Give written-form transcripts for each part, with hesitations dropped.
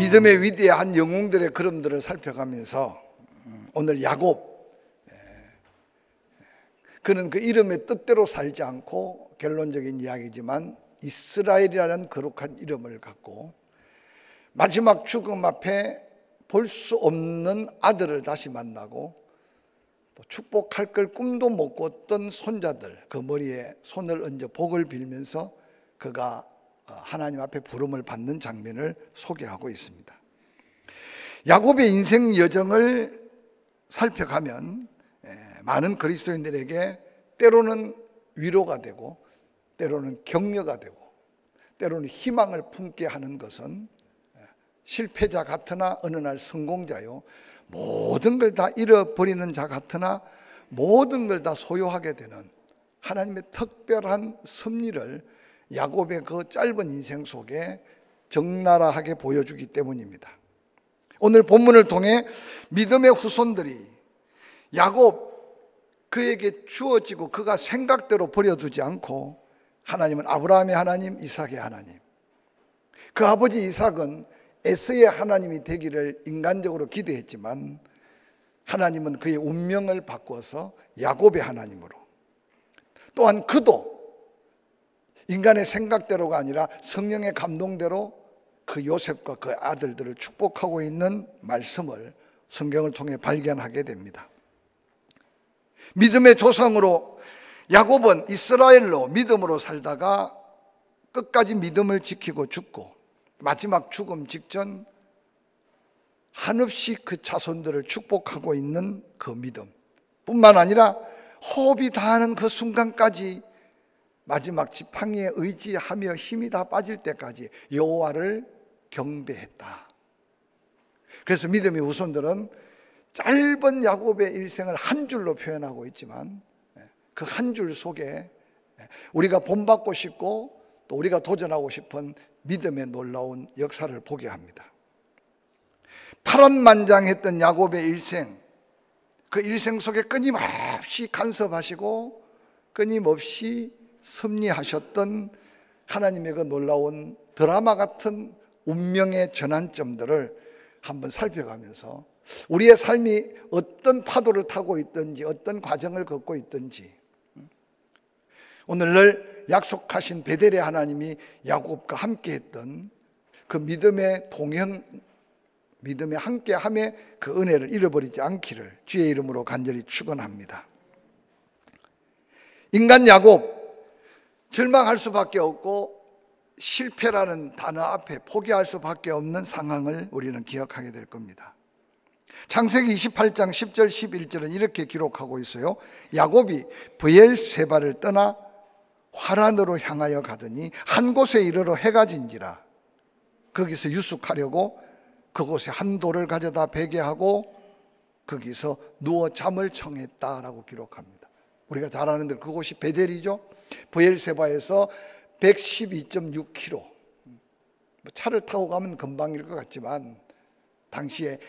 믿음의 위대한 영웅들의 걸음들을 살펴가면서 오늘 야곱, 그는 그 이름의 뜻대로 살지 않고 결론적인 이야기지만 이스라엘이라는 거룩한 이름을 갖고 마지막 죽음 앞에 볼 수 없는 아들을 다시 만나고 또 축복할 걸 꿈도 못 꿨던 손자들 그 머리에 손을 얹어 복을 빌면서 그가 하나님 앞에 부름을 받는 장면을 소개하고 있습니다. 야곱의 인생 여정을 살펴가면 많은 그리스도인들에게 때로는 위로가 되고 때로는 격려가 되고 때로는 희망을 품게 하는 것은 실패자 같으나 어느 날 성공자요, 모든 걸 다 잃어버리는 자 같으나 모든 걸 다 소유하게 되는 하나님의 특별한 섭리를 야곱의 그 짧은 인생 속에 적나라하게 보여주기 때문입니다. 오늘 본문을 통해 믿음의 후손들이 야곱, 그에게 주어지고 그가 생각대로 버려두지 않고 하나님은 아브라함의 하나님, 이삭의 하나님, 그 아버지 이삭은 에서의 하나님이 되기를 인간적으로 기대했지만 하나님은 그의 운명을 바꿔서 야곱의 하나님으로, 또한 그도 인간의 생각대로가 아니라 성령의 감동대로 그 요셉과 그 아들들을 축복하고 있는 말씀을 성경을 통해 발견하게 됩니다. 믿음의 조상으로 야곱은 이스라엘로 믿음으로 살다가 끝까지 믿음을 지키고 죽고 마지막 죽음 직전 한없이 그 자손들을 축복하고 있는 그 믿음 뿐만 아니라 호흡이 다하는 그 순간까지 마지막 지팡이에 의지하며 힘이 다 빠질 때까지 여호와를 경배했다. 그래서 믿음의 후손들은 짧은 야곱의 일생을 한 줄로 표현하고 있지만 그 한 줄 속에 우리가 본받고 싶고 또 우리가 도전하고 싶은 믿음의 놀라운 역사를 보게 합니다. 파란만장했던 야곱의 일생, 그 일생 속에 끊임없이 간섭하시고 끊임없이 섭리하셨던 하나님의 그 놀라운 드라마 같은 운명의 전환점들을 한번 살펴가면서 우리의 삶이 어떤 파도를 타고 있든지 어떤 과정을 걷고 있든지 오늘날 약속하신 베델의 하나님이 야곱과 함께했던 그 믿음의 동행, 믿음의 함께함의 그 은혜를 잃어버리지 않기를 주의 이름으로 간절히 축원합니다. 인간 야곱, 절망할 수밖에 없고 실패라는 단어 앞에 포기할 수밖에 없는 상황을 우리는 기억하게 될 겁니다. 창세기 28장 10절 11절은 이렇게 기록하고 있어요. 야곱이 브엘세바를 떠나 화란으로 향하여 가더니 한 곳에 이르러 해가 진지라. 거기서 유숙하려고 그곳에 한 돌을 가져다 베게 하고 거기서 누워 잠을 청했다라고 기록합니다. 우리가 잘 아는 대로 그곳이 베델이죠. 브엘세바에서 112.6km, 차를 타고 가면 금방일 것 같지만 당시에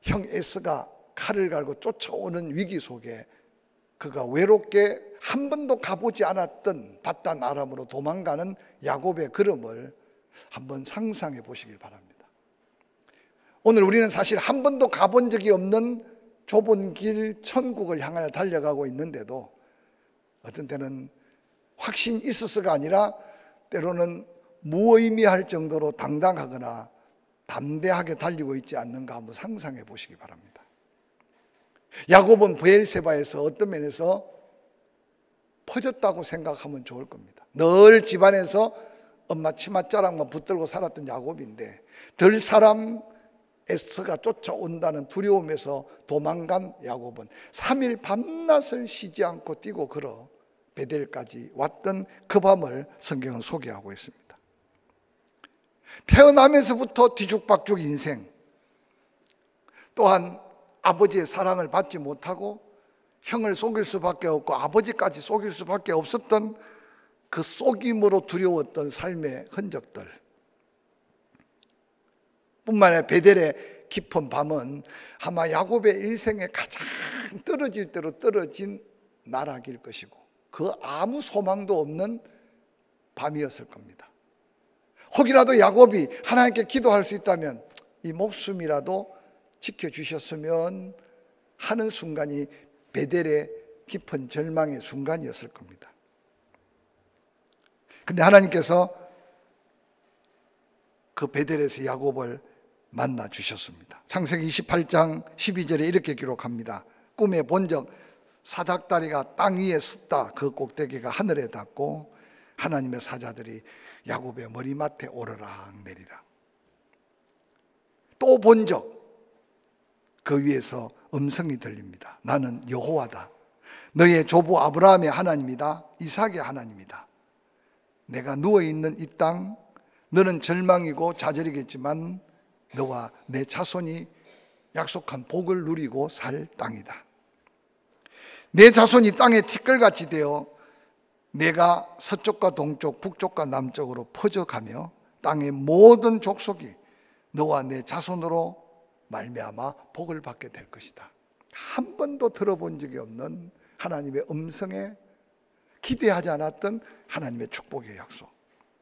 형 에스가 칼을 갈고 쫓아오는 위기 속에 그가 외롭게 한 번도 가보지 않았던 바단 아람으로 도망가는 야곱의 걸음을 한번 상상해 보시길 바랍니다. 오늘 우리는 사실 한 번도 가본 적이 없는 좁은 길 천국을 향하여 달려가고 있는데도 어떤 때는 확신이 있어서가 아니라 때로는 무의미할 정도로 당당하거나 담대하게 달리고 있지 않는가 한번 상상해 보시기 바랍니다. 야곱은 브엘세바에서 어떤 면에서 퍼졌다고 생각하면 좋을 겁니다. 늘 집안에서 엄마 치맛자락만 붙들고 살았던 야곱인데 들 사람 에스가 쫓아온다는 두려움에서 도망간 야곱은 3일 밤낮을 쉬지 않고 뛰고 걸어 베델까지 왔던 그 밤을 성경은 소개하고 있습니다. 태어나면서부터 뒤죽박죽 인생, 또한 아버지의 사랑을 받지 못하고 형을 속일 수밖에 없고 아버지까지 속일 수밖에 없었던 그 속임으로 두려웠던 삶의 흔적들 뿐만 아니라 베델의 깊은 밤은 아마 야곱의 일생에 가장 떨어질 대로 떨어진 나락일 것이고 그 아무 소망도 없는 밤이었을 겁니다. 혹이라도 야곱이 하나님께 기도할 수 있다면 이 목숨이라도 지켜주셨으면 하는 순간이 베델의 깊은 절망의 순간이었을 겁니다. 근데 하나님께서 그 베델에서 야곱을 만나 주셨습니다. 창세기 28장 12절에 이렇게 기록합니다. 꿈에 본적 사닥다리가 땅 위에 섰다. 그 꼭대기가 하늘에 닿고 하나님의 사자들이 야곱의 머리맡에 오르락 내리락. 또 본적 그 위에서 음성이 들립니다. 나는 여호와다. 너의 조부 아브라함의 하나님이다. 이삭의 하나님이다. 내가 누워있는 이 땅, 너는 절망이고 좌절이겠지만 너와 내 자손이 약속한 복을 누리고 살 땅이다. 내 자손이 땅에 티끌같이 되어 내가 서쪽과 동쪽, 북쪽과 남쪽으로 퍼져가며 땅의 모든 족속이 너와 내 자손으로 말미암아 복을 받게 될 것이다. 한 번도 들어본 적이 없는 하나님의 음성에 기대하지 않았던 하나님의 축복의 약속.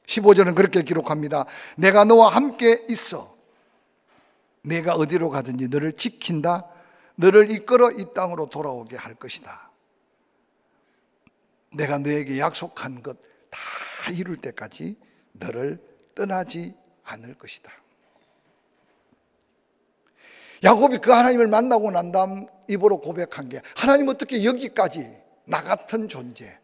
15절은 그렇게 기록합니다. 내가 너와 함께 있어 내가 어디로 가든지 너를 지킨다. 너를 이끌어 이 땅으로 돌아오게 할 것이다. 내가 너에게 약속한 것 다 이룰 때까지 너를 떠나지 않을 것이다. 야곱이 그 하나님을 만나고 난 다음 입으로 고백한 게, 하나님 어떻게 여기까지 나 같은 존재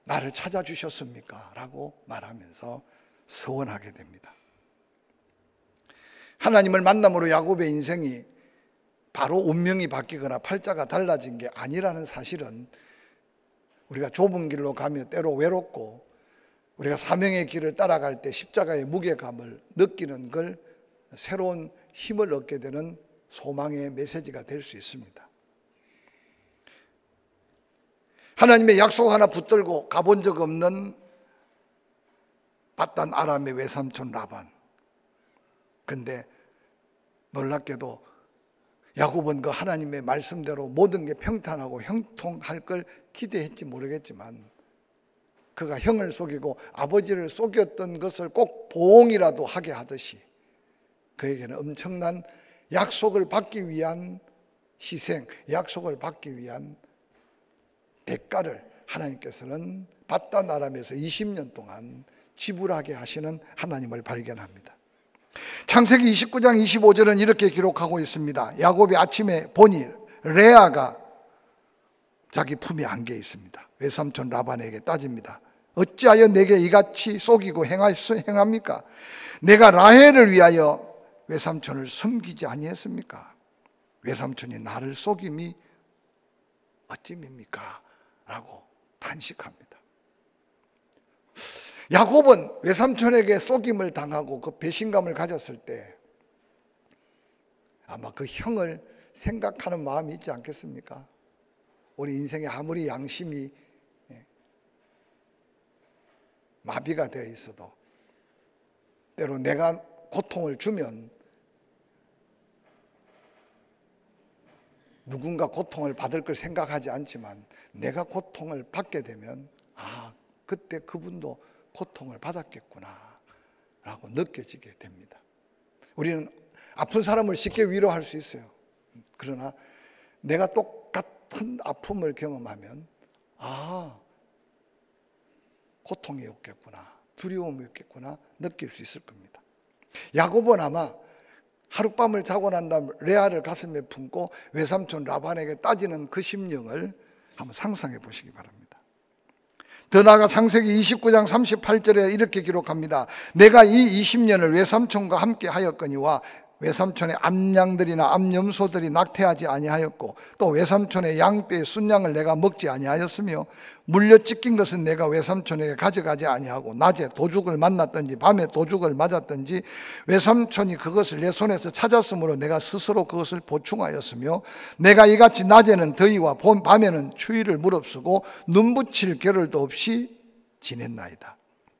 나를 찾아주셨습니까? 라고 말하면서 서원하게 됩니다. 하나님을 만남으로 야곱의 인생이 바로 운명이 바뀌거나 팔자가 달라진 게 아니라는 사실은 우리가 좁은 길로 가며 때로 외롭고 우리가 사명의 길을 따라갈 때 십자가의 무게감을 느끼는 걸 새로운 힘을 얻게 되는 소망의 메시지가 될 수 있습니다. 하나님의 약속 하나 붙들고 가본 적 없는 밧단 아람의 외삼촌 라반. 근데 놀랍게도 야곱은 그 하나님의 말씀대로 모든 게 평탄하고 형통할 걸 기대했지 모르겠지만 그가 형을 속이고 아버지를 속였던 것을 꼭 보응이라도 하게 하듯이 그에게는 엄청난 약속을 받기 위한 희생, 약속을 받기 위한 대가를 하나님께서는 밧단 아람에서 20년 동안 지불하게 하시는 하나님을 발견합니다. 창세기 29장 25절은 이렇게 기록하고 있습니다. 야곱이 아침에 보니 레아가 자기 품에 안겨 있습니다. 외삼촌 라반에게 따집니다. 어찌하여 내게 이같이 속이고 행합니까? 내가 라헬을 위하여 외삼촌을 섬기지 아니했습니까? 외삼촌이 나를 속임이 어찌입니까? 라고 탄식합니다. 야곱은 외삼촌에게 속임을 당하고 그 배신감을 가졌을 때 아마 그 형을 생각하는 마음이 있지 않겠습니까? 우리 인생에 아무리 양심이 마비가 되어 있어도 때로 내가 고통을 주면 누군가 고통을 받을 걸 생각하지 않지만 내가 고통을 받게 되면 그때 그분도 고통을 받았겠구나 라고 느껴지게 됩니다. 우리는 아픈 사람을 쉽게 위로할 수 있어요. 그러나 내가 똑같은 아픔을 경험하면 고통이 없겠구나, 두려움이 없겠구나 느낄 수 있을 겁니다. 야곱은 아마 하룻밤을 자고 난 다음 레아를 가슴에 품고 외삼촌 라반에게 따지는 그 심령을 한번 상상해 보시기 바랍니다. 더 나아가 창세기 29장 38절에 이렇게 기록합니다. 내가 이 20년을 외삼촌과 함께 하였거니와 외삼촌의 암양들이나 암염소들이 낙태하지 아니하였고 또 외삼촌의 양떼의 순양을 내가 먹지 아니하였으며 물려 찢긴 것은 내가 외삼촌에게 가져가지 아니하고 낮에 도둑을 만났든지 밤에 도둑을 맞았든지 외삼촌이 그것을 내 손에서 찾았으므로 내가 스스로 그것을 보충하였으며 내가 이같이 낮에는 더위와 밤에는 추위를 무릅쓰고 눈 붙일 겨를도 없이 지냈나이다.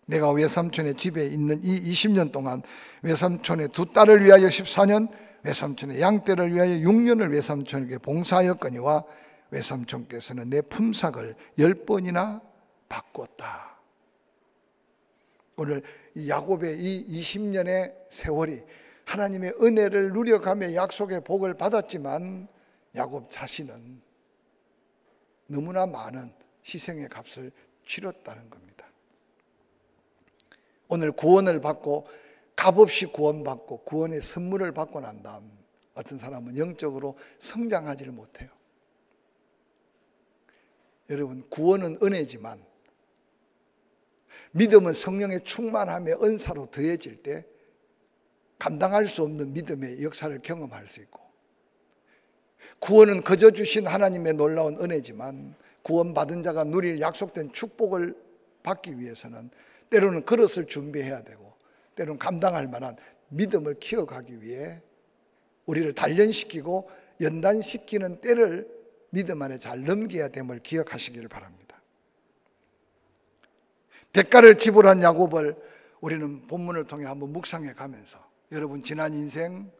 내가 외삼촌의 집에 있는 이 20년 동안 외삼촌의 두 딸을 위하여 14년, 외삼촌의 양떼를 위하여 6년을 외삼촌에게 봉사하였거니와 외삼촌께서는 내 품삯을 10번이나 바꾸었다. 오늘 이 야곱의 이 20년의 세월이 하나님의 은혜를 누려가며 약속의 복을 받았지만 야곱 자신은 너무나 많은 희생의 값을 치렀다는 겁니다. 오늘 구원을 받고 값없이 구원받고 구원의 선물을 받고 난 다음 어떤 사람은 영적으로 성장하지를 못해요. 여러분, 구원은 은혜지만 믿음은 성령의 충만함의 은사로 더해질 때 감당할 수 없는 믿음의 역사를 경험할 수 있고, 구원은 거저 주신 하나님의 놀라운 은혜지만 구원받은 자가 누릴 약속된 축복을 받기 위해서는 때로는 그릇을 준비해야 되고 때로는 감당할 만한 믿음을 키워가기 위해 우리를 단련시키고 연단시키는 때를 믿음 안에 잘 넘겨야 됨을 기억하시기를 바랍니다. 대가를 지불한 야곱을 우리는 본문을 통해 한번 묵상해 가면서, 여러분 지난 인생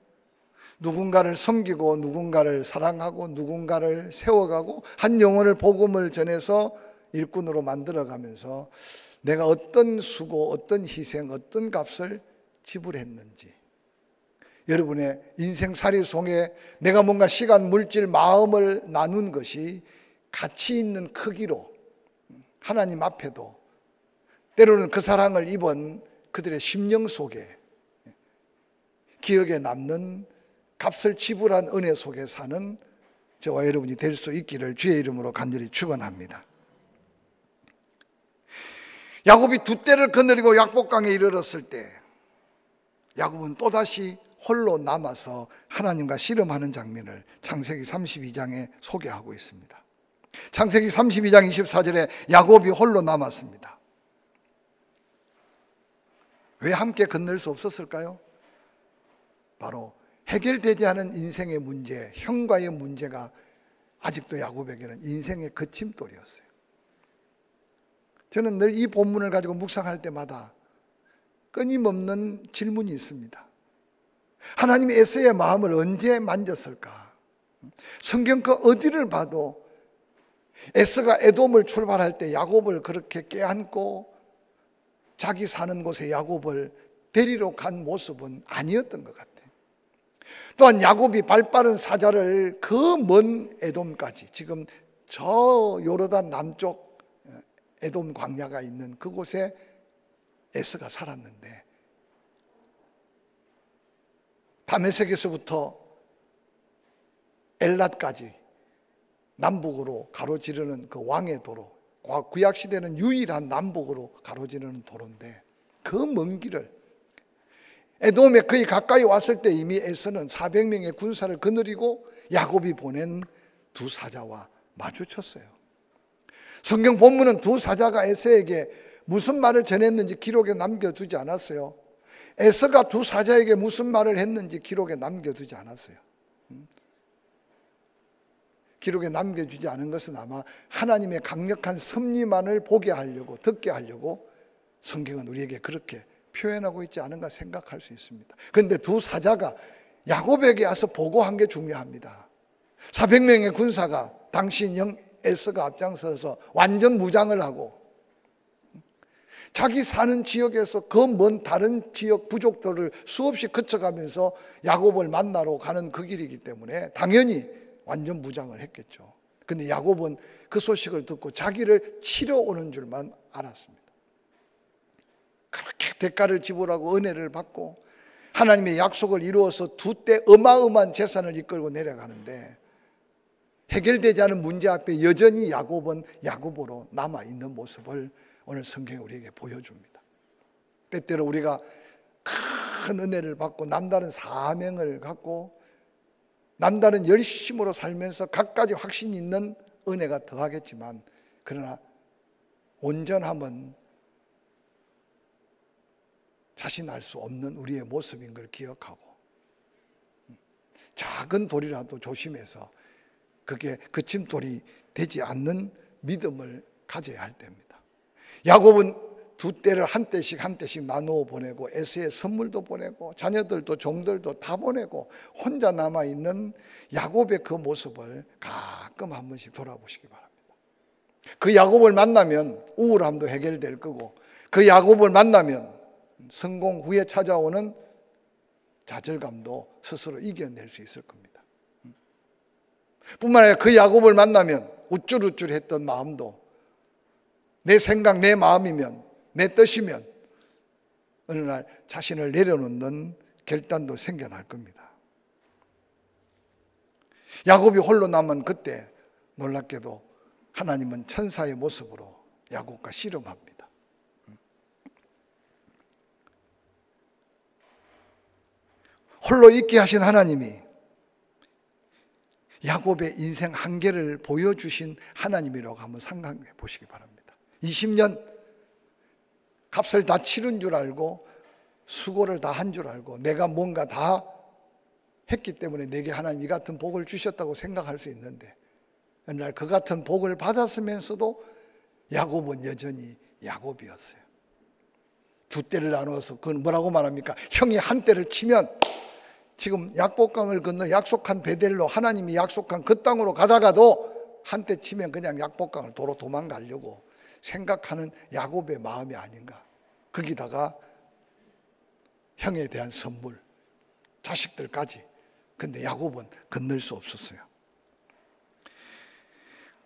누군가를 섬기고 누군가를 사랑하고 누군가를 세워가고 한 영혼을 복음을 전해서 일꾼으로 만들어가면서 내가 어떤 수고, 어떤 희생, 어떤 값을 지불했는지, 여러분의 인생살이 속에 내가 뭔가 시간, 물질, 마음을 나눈 것이 가치 있는 크기로 하나님 앞에도 때로는 그 사랑을 입은 그들의 심령 속에 기억에 남는 값을 지불한 은혜 속에 사는 저와 여러분이 될 수 있기를 주의 이름으로 간절히 축원합니다. 야곱이 두 떼를 거느리고 약복강에 이르렀을 때 야곱은 또다시 홀로 남아서 하나님과 씨름하는 장면을 창세기 32장에 소개하고 있습니다. 창세기 32장 24절에 야곱이 홀로 남았습니다. 왜 함께 건널 수 없었을까요? 바로 해결되지 않은 인생의 문제, 형과의 문제가 아직도 야곱에게는 인생의 거침돌이었어요. 저는 늘 이 본문을 가지고 묵상할 때마다 끊임없는 질문이 있습니다. 하나님이 에서의 마음을 언제 만졌을까? 성경 그 어디를 봐도 에서가 에돔을 출발할 때 야곱을 그렇게 껴안고 자기 사는 곳에 야곱을 데리러 간 모습은 아니었던 것 같아요. 또한 야곱이 발빠른 사자를 그 먼 에돔까지, 지금 저 요르단 남쪽 에돔 광야가 있는 그곳에 에서가 살았는데, 다메섹에서부터 엘랏까지 남북으로 가로지르는 그 왕의 도로, 구약시대는 유일한 남북으로 가로지르는 도로인데, 그 먼 길을 에돔에 거의 가까이 왔을 때 이미 에서는 400명의 군사를 거느리고 야곱이 보낸 두 사자와 마주쳤어요. 성경 본문은 두 사자가 에서에게 무슨 말을 전했는지 기록에 남겨두지 않았어요. 에서가 두 사자에게 무슨 말을 했는지 기록에 남겨두지 않았어요. 기록에 남겨주지 않은 것은 아마 하나님의 강력한 섭리만을 보게 하려고, 듣게 하려고 성경은 우리에게 그렇게 표현하고 있지 않은가 생각할 수 있습니다. 그런데 두 사자가 야곱에게 와서 보고한 게 중요합니다. 400명의 군사가 당시 형 에서가 앞장서서 완전 무장을 하고 자기 사는 지역에서 그 먼 다른 지역 부족들을 수없이 거쳐가면서 야곱을 만나러 가는 그 길이기 때문에 당연히 완전 무장을 했겠죠. 그런데 야곱은 그 소식을 듣고 자기를 치러 오는 줄만 알았습니다. 그렇게 대가를 지불하고 은혜를 받고 하나님의 약속을 이루어서 두 때 어마어마한 재산을 이끌고 내려가는데, 해결되지 않은 문제 앞에 여전히 야곱은 야곱으로 남아있는 모습을 오늘 성경이 우리에게 보여줍니다. 때때로 우리가 큰 은혜를 받고 남다른 사명을 갖고 남다른 열심으로 살면서 갖가지 확신이 있는 은혜가 더하겠지만, 그러나 온전함은 자신할 수 없는 우리의 모습인 걸 기억하고 작은 돌이라도 조심해서 그게 거침돌이 되지 않는 믿음을 가져야 할 때입니다. 야곱은 두 떼를 한 떼씩 한 떼씩 나누어 보내고 에서의 선물도 보내고 자녀들도 종들도 다 보내고 혼자 남아있는 야곱의 그 모습을 가끔 한 번씩 돌아보시기 바랍니다. 그 야곱을 만나면 우울함도 해결될 거고 그 야곱을 만나면 성공 후에 찾아오는 좌절감도 스스로 이겨낼 수 있을 겁니다. 뿐만 아니라 그 야곱을 만나면 우쭐우쭐했던 마음도 내 생각, 내 마음이면, 내 뜻이면 어느 날 자신을 내려놓는 결단도 생겨날 겁니다. 야곱이 홀로 남은 그때 놀랍게도 하나님은 천사의 모습으로 야곱과 씨름합니다. 홀로 있게 하신 하나님이 야곱의 인생 한계를 보여주신 하나님이라고 한번 생각해 보시기 바랍니다. 20년 값을 다 치른 줄 알고 수고를 다 한 줄 알고 내가 뭔가 다 했기 때문에 내게 하나님 이 같은 복을 주셨다고 생각할 수 있는데 어느 날 그 같은 복을 받았으면서도 야곱은 여전히 야곱이었어요. 두 떼를 나누어서 그건 뭐라고 말합니까? 형이 한 떼를 치면 지금 약복강을 건너 약속한 베델로 하나님이 약속한 그 땅으로 가다가도 한 떼 치면 그냥 약복강을 도로 도망가려고 생각하는 야곱의 마음이 아닌가. 거기다가 형에 대한 선물, 자식들까지. 근데 야곱은 건널 수 없었어요.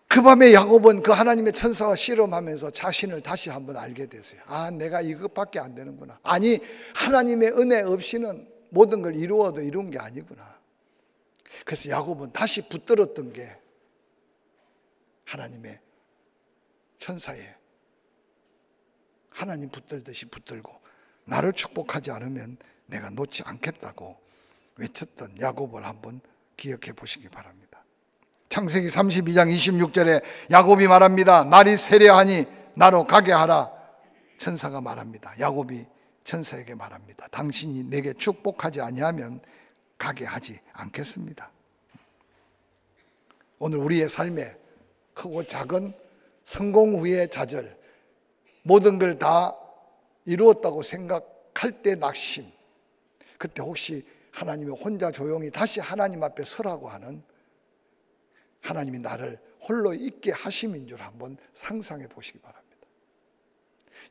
그 밤에 야곱은 그 하나님의 천사와 씨름하면서 자신을 다시 한번 알게 됐어요. 아, 내가 이것밖에 안 되는구나. 아니, 하나님의 은혜 없이는 모든 걸 이루어도 이룬 게 아니구나. 그래서 야곱은 다시 붙들었던 게 하나님의 천사에 하나님 붙들듯이 붙들고 나를 축복하지 않으면 내가 놓지 않겠다고 외쳤던 야곱을 한번 기억해 보시기 바랍니다. 창세기 32장 26절에 야곱이 말합니다. 날이 세려하니 나로 가게 하라. 천사가 말합니다. 야곱이 천사에게 말합니다. 당신이 내게 축복하지 아니하면 가게 하지 않겠습니다. 오늘 우리의 삶에 크고 작은 성공 후의 좌절, 모든 걸 다 이루었다고 생각할 때 낙심, 그때 혹시 하나님이 혼자 조용히 다시 하나님 앞에 서라고 하는 하나님이 나를 홀로 있게 하심인 줄 한번 상상해 보시기 바랍니다.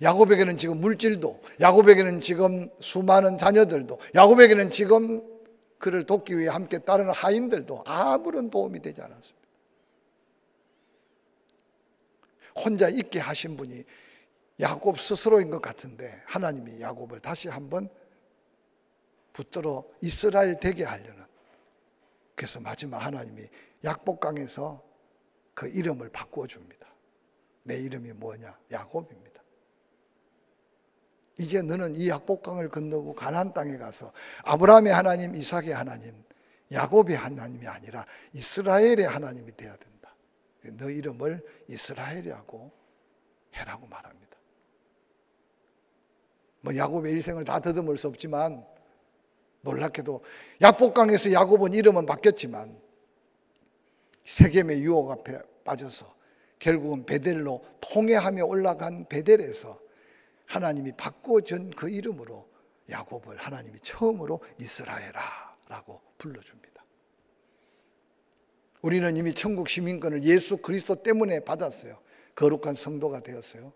야곱에게는 지금 물질도, 야곱에게는 지금 수많은 자녀들도, 야곱에게는 지금 그를 돕기 위해 함께 따르는 하인들도 아무런 도움이 되지 않았습니다. 혼자 있게 하신 분이 야곱 스스로인 것 같은데 하나님이 야곱을 다시 한번 붙들어 이스라엘 되게 하려는, 그래서 마지막 하나님이 약복강에서 그 이름을 바꾸어 줍니다. 내 이름이 뭐냐? 야곱입니다. 이제 너는 이 약복강을 건너고 가나안 땅에 가서 아브라함의 하나님, 이삭의 하나님, 야곱의 하나님이 아니라 이스라엘의 하나님이 되어야 된다. 너 이름을 이스라엘이라고 해라고 말합니다. 뭐 야곱의 일생을 다 더듬을 수 없지만 놀랍게도 약복강에서 야곱은 이름은 바뀌었지만 세겜의 유혹 앞에 빠져서 결국은 베델로 통회하며 올라간 베델에서 하나님이 바꿔준 그 이름으로 야곱을 하나님이 처음으로 이스라엘아라고 불러줍니다. 우리는 이미 천국 시민권을 예수 그리스도 때문에 받았어요. 거룩한 성도가 되었어요.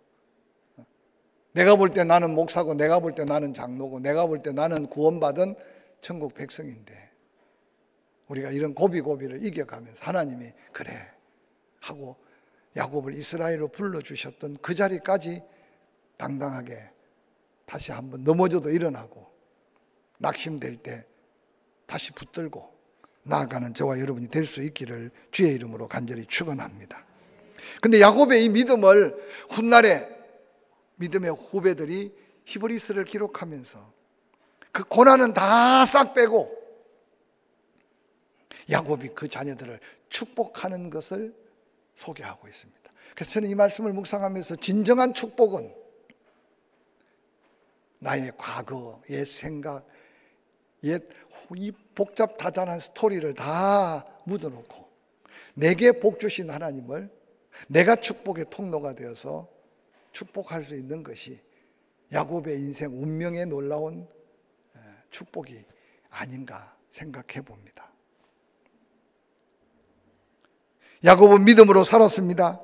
내가 볼 때 나는 목사고, 내가 볼 때 나는 장로고, 내가 볼 때 나는 구원받은 천국 백성인데 우리가 이런 고비고비를 이겨가면서 하나님이 그래 하고 야곱을 이스라엘로 불러주셨던 그 자리까지 당당하게 다시 한번 넘어져도 일어나고 낙심될 때 다시 붙들고 나아가는 저와 여러분이 될 수 있기를 주의 이름으로 간절히 축원합니다. 근데 야곱의 이 믿음을 훗날에 믿음의 후배들이 히브리스를 기록하면서 그 고난은 다 싹 빼고 야곱이 그 자녀들을 축복하는 것을 소개하고 있습니다. 그래서 저는 이 말씀을 묵상하면서 진정한 축복은 나의 과거, 옛 생각, 이 복잡다단한 스토리를 다 묻어놓고 내게 복 주신 하나님을 내가 축복의 통로가 되어서 축복할 수 있는 것이 야곱의 인생 운명의 놀라운 축복이 아닌가 생각해 봅니다. 야곱은 믿음으로 살았습니다.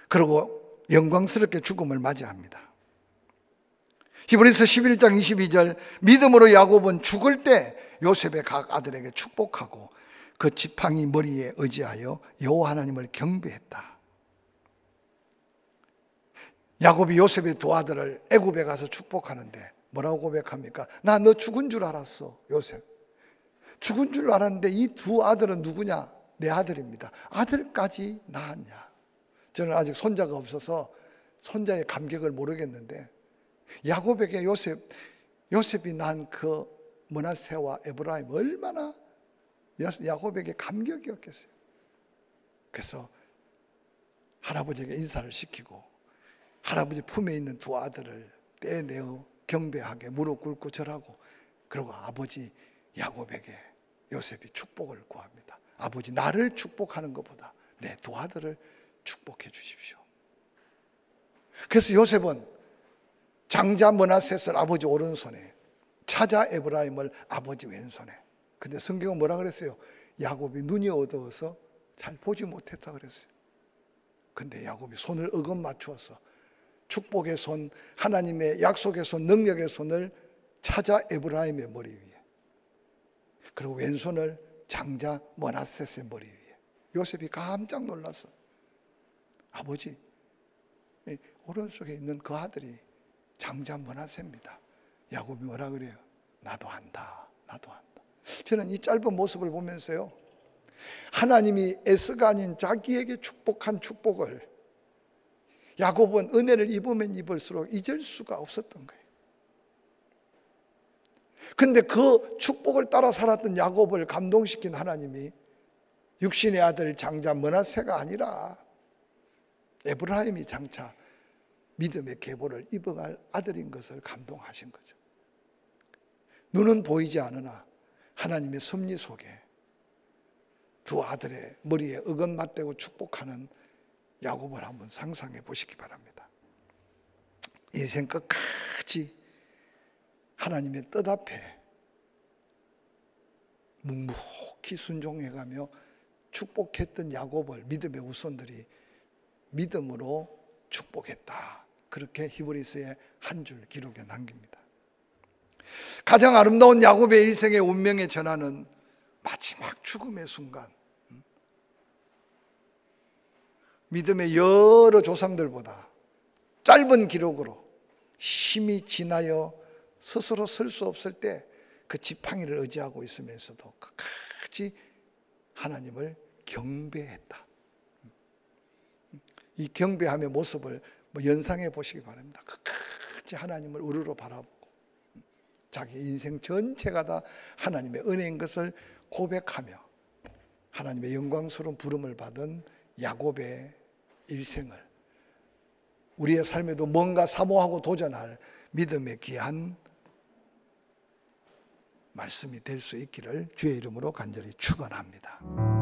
그리고 영광스럽게 죽음을 맞이합니다. 히브리서 11장 22절, 믿음으로 야곱은 죽을 때 요셉의 각 아들에게 축복하고 그 지팡이 머리에 의지하여 여호와 하나님을 경배했다. 야곱이 요셉의 두 아들을 애굽에 가서 축복하는데 뭐라고 고백합니까? 나 너 죽은 줄 알았어. 요셉 죽은 줄 알았는데 이 두 아들은 누구냐? 내 아들입니다. 아들까지 낳았냐? 저는 아직 손자가 없어서 손자의 감격을 모르겠는데 야곱에게 요셉이 낳은 그 므낫세와 에브라임 얼마나 야곱에게 감격이었겠어요. 그래서 할아버지에게 인사를 시키고 할아버지 품에 있는 두 아들을 떼내어 경배하게 무릎 꿇고 절하고, 그리고 아버지 야곱에게 요셉이 축복을 구합니다. 아버지, 나를 축복하는 것보다 내 두 아들을 축복해 주십시오. 그래서 요셉은 장자 므낫셋을 아버지 오른손에, 차자 에브라임을 아버지 왼손에. 근데 성경은 뭐라 그랬어요? 야곱이 눈이 어두워서 잘 보지 못했다 그랬어요. 근데 야곱이 손을 어긋 맞추어서 축복의 손, 하나님의 약속의 손, 능력의 손을 차자 에브라임의 머리 위에, 그리고 왼손을 장자 므낫셋의 머리 위에. 요셉이 깜짝 놀라서, 아버지, 오른쪽에 있는 그 아들이 장자 므낫셋입니다. 야곱이 뭐라 그래요? 나도 안다, 나도 안다. 저는 이 짧은 모습을 보면서요, 하나님이 에스가 아닌 자기에게 축복한 축복을 야곱은 은혜를 입으면 입을수록 잊을 수가 없었던 거예요. 근데 그 축복을 따라 살았던 야곱을 감동시킨 하나님이 육신의 아들 장자 므낫세가 아니라 에브라임이 장차 믿음의 계보를 입어갈 아들인 것을 감동하신 거죠. 눈은 보이지 않으나 하나님의 섭리 속에 두 아들의 머리에 어긋 맞대고 축복하는 야곱을 한번 상상해 보시기 바랍니다. 인생 끝까지 하나님의 뜻 앞에 묵묵히 순종해가며 축복했던 야곱을 믿음의 후손들이 믿음으로 축복했다. 그렇게 히브리서의 한 줄 기록에 남깁니다. 가장 아름다운 야곱의 일생의 운명의 전환은 마지막 죽음의 순간, 믿음의 여러 조상들보다 짧은 기록으로 힘이 지나여 스스로 설 수 없을 때 그 지팡이를 의지하고 있으면서도 끝까지 하나님을 경배했다. 이 경배함의 모습을 연상해 보시기 바랍니다. 끝까지 하나님을 우러러 바라보고 자기 인생 전체가 다 하나님의 은혜인 것을 고백하며 하나님의 영광스러운 부름을 받은 야곱의 일생을 우리의 삶에도 뭔가 사모하고 도전할 믿음의 귀한 말씀이 될 수 있기를 주의 이름으로 간절히 축원합니다.